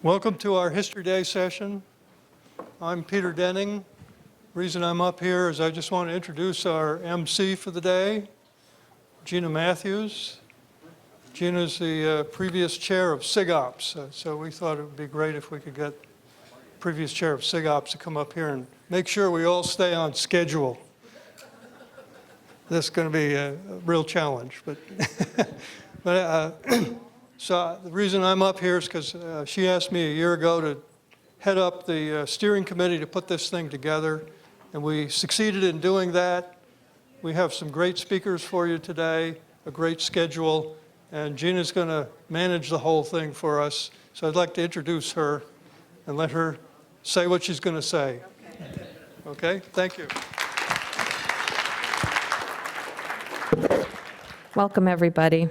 Welcome to our History Day session. I'm Peter Denning. The reason I'm up here is I just want to introduce our MC for the day, Jeanna Matthews. Jeanna's the previous chair of SIGOPS, so we thought it would be great if we could get previous chair of SIGOPS to come up here and make sure we all stay on schedule. This is going to be a real challenge, so the reason I'm up here is because she asked me a year ago to head up the steering committee to put this thing together, and we succeeded in doing that. We have some great speakers for you today, a great schedule, and Jeanna's going to manage the whole thing for us. So I'd like to introduce her and let her say what she's going to say. Okay? Thank you. Welcome, everybody.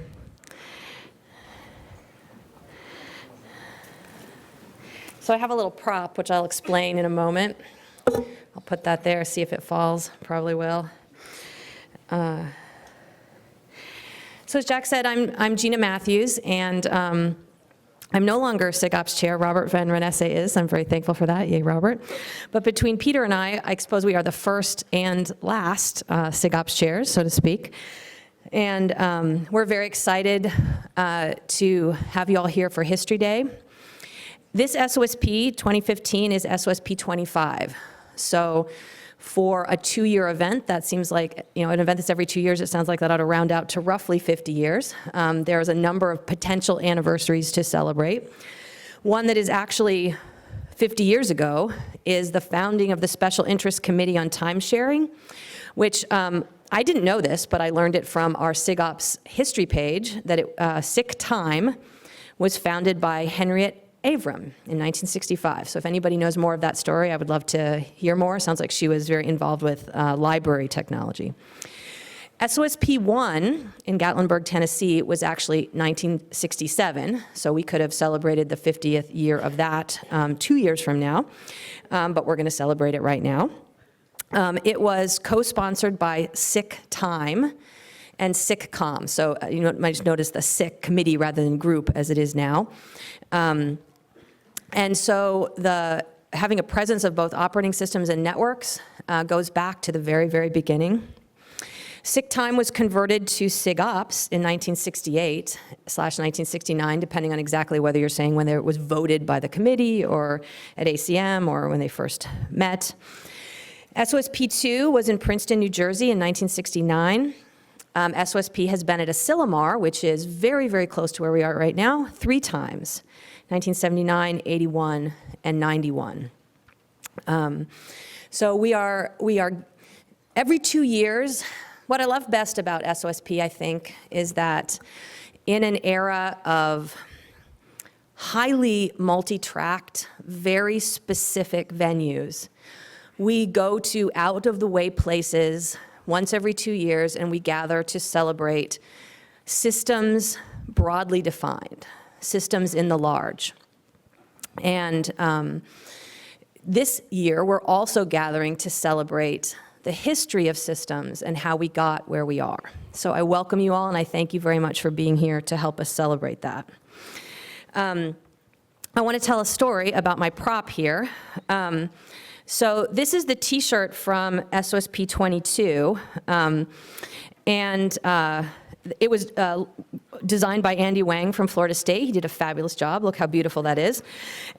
So I have a little prop, which I'll explain in a moment. I'll put that there, see if it falls. Probably will. So as Jack said, I'm Jeanna Matthews, and I'm no longer SIGOPS chair. Robert Van Renesse is. I'm very thankful for that. Yay, Robert. But between Peter and I suppose we are the first and last SIGOPS chairs, so to speak. And we're very excited to have you all here for History Day. This SOSP 2015 is SOSP 25. So for a 2-year event, that seems like, an event that's every 2 years, it sounds like that ought to round out to roughly 50 years. There's a number of potential anniversaries to celebrate. One that is actually 50 years ago is the founding of the Special Interest Committee on Timesharing, which I didn't know this, but I learned it from our SIGOPS history page, that SIC Time was founded by Henriette Avram in 1965. So if anybody knows more of that story, I would love to hear more. Sounds like she was very involved with library technology. SOSP 1 in Gatlinburg, Tennessee was actually 1967, so we could have celebrated the 50th year of that 2 years from now, but we're going to celebrate it right now. It was co-sponsored by SIC Time and SICCOM, so you might just notice the SIC committee rather than group as it is now. And so having a presence of both operating systems and networks goes back to the very, very beginning. SIC Time was converted to SIGOPS in 1968/1969, depending on exactly whether you're saying whether it was voted by the committee or at ACM or when they first met. SOSP 2 was in Princeton, New Jersey in 1969. SOSP has been at Asilomar, which is very, very close to where we are right now, 3 times. 1979, 81, and 91. So we are every 2 years. What I love best about SOSP, I think, is that in an era of highly multi-tracked, very specific venues, we go to out-of-the-way places once every 2 years, and we gather to celebrate systems broadly defined. Systems in the large. And this year, we're also gathering to celebrate the history of systems and how we got where we are. So I welcome you all, and I thank you very much for being here to help us celebrate that. I want to tell a story about my prop here. So this is the T-shirt from SOSP 22, and it was designed by Andy Wang from Florida State. He did a fabulous job. Look how beautiful that is.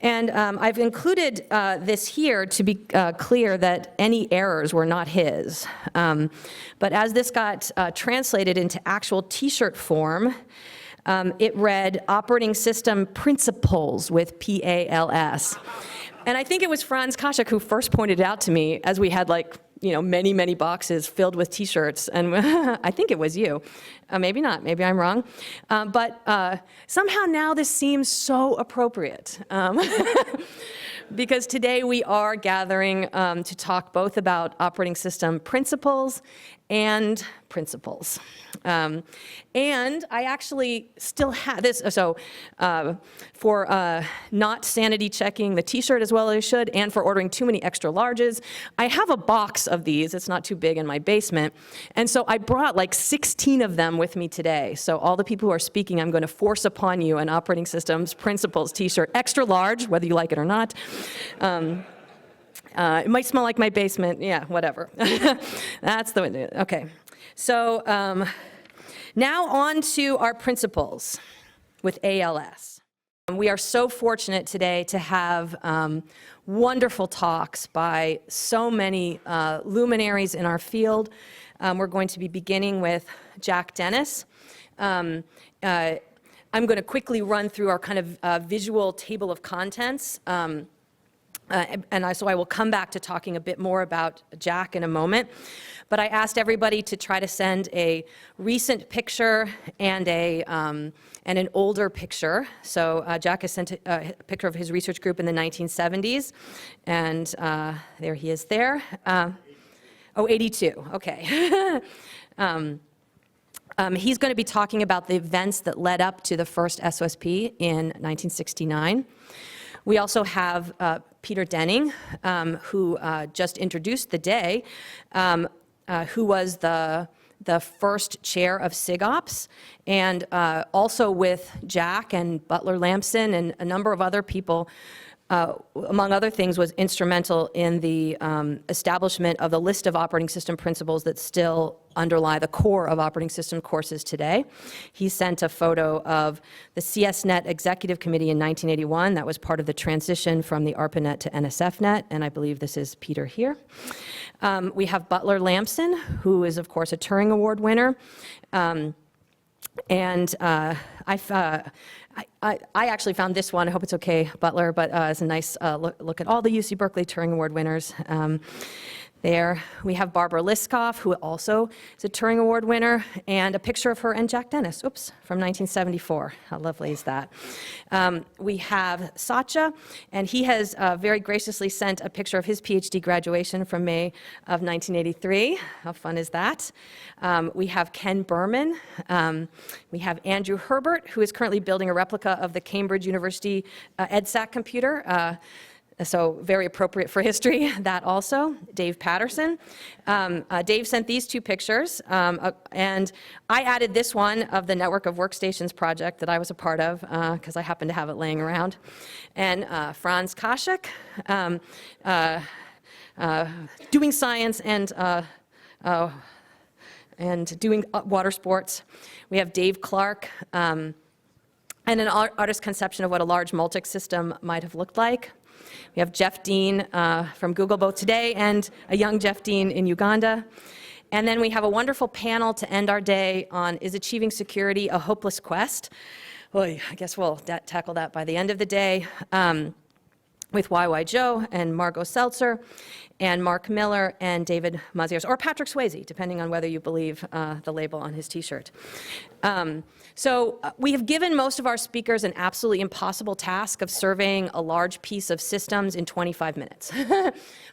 And I've included this here to be clear that any errors were not his. But as this got translated into actual T-shirt form, it read Operating System Principles with PALS. And I think it was Franz Kashuk who first pointed it out to me as we had many, many boxes filled with T-shirts, and I think it was you. Maybe not, maybe I'm wrong. But somehow now this seems so appropriate. Because today we are gathering to talk both about operating system principles and principles. And I actually still have this, so for not sanity checking the t-shirt as well as I should, and for ordering too many extra larges, I have a box of these. It's not too big in my basement. And so I brought like 16 of them with me today. So all the people who are speaking, I'm going to force upon you an operating systems principles t-shirt, extra large, whether you like it or not. It might smell like my basement, yeah, whatever. That's the way, okay. So now on to our principles with ALS. We are so fortunate today to have wonderful talks by so many luminaries in our field. We're going to be beginning with Jack Dennis. I'm going to quickly run through our kind of visual table of contents. So I will come back to talking a bit more about Jack in a moment. But I asked everybody to try to send a recent picture and an older picture. So Jack has sent a picture of his research group in the 1970s, and there he is there. 82, okay. He's going to be talking about the events that led up to the first SOSP in 1969. We also have Peter Denning, who just introduced the day, who was the first chair of SIGOPS, and also with Jack and Butler Lampson and a number of other people, among other things, was instrumental in the establishment of the list of operating system principles that still underlie the core of operating system courses today. He sent a photo of the CSNet Executive Committee in 1981. That was part of the transition from the ARPANET to NSFNet, and I believe this is Peter here. We have Butler Lampson, who is, of course, a Turing Award winner. I actually found this one. I hope it's okay, Butler, but it's a nice look at all the UC Berkeley Turing Award winners. There we have Barbara Liskov, who also is a Turing Award winner, and a picture of her and Jack Dennis, oops, from 1974. How lovely is that? We have Satya, and he has very graciously sent a picture of his PhD graduation from May of 1983. How fun is that? We have Ken Birman. We have Andrew Herbert, who is currently building a replica of the Cambridge University EDSAC computer. So very appropriate for history, that also. Dave Patterson. Dave sent these two pictures, and I added this one of the Network of Workstations project that I was a part of, because I happen to have it laying around. And Franz Kaschek, doing science and doing water sports. We have Dave Clark, and an artist's conception of what a large Multic system might have looked like. We have Jeff Dean from Google both today and a young Jeff Dean in Uganda. And then we have a wonderful panel to end our day on Is Achieving Security a Hopeless Quest? Well, I guess we'll tackle that by the end of the day with YY Joe and Margot Seltzer and Mark Miller and David Maziers, or Patrick Swayze, depending on whether you believe the label on his t-shirt. So we have given most of our speakers an absolutely impossible task of surveying a large piece of systems in 25 minutes.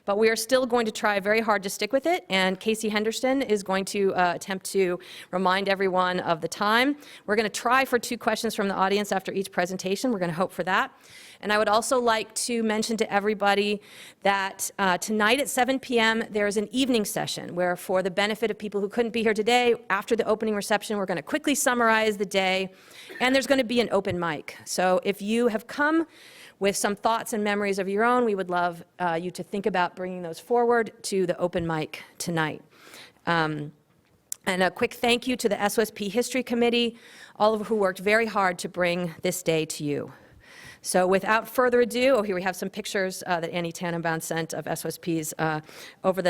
But we are still going to try very hard to stick with it, and Casey Henderson is going to attempt to remind everyone of the time. We're going to try for 2 questions from the audience after each presentation. We're going to hope for that. And I would also like to mention to everybody that tonight at 7 p.m. there is an evening session where, for the benefit of people who couldn't be here today, after the opening reception, we're going to quickly summarize the day, and there's going to be an open mic. So if you have come with some thoughts and memories of your own, we would love you to think about bringing those forward to the open mic tonight. And a quick thank you to the SOSP History Committee, all of who worked very hard to bring this day to you. So without further ado, here we have some pictures that Annie Tannenbaum sent of SOSPs over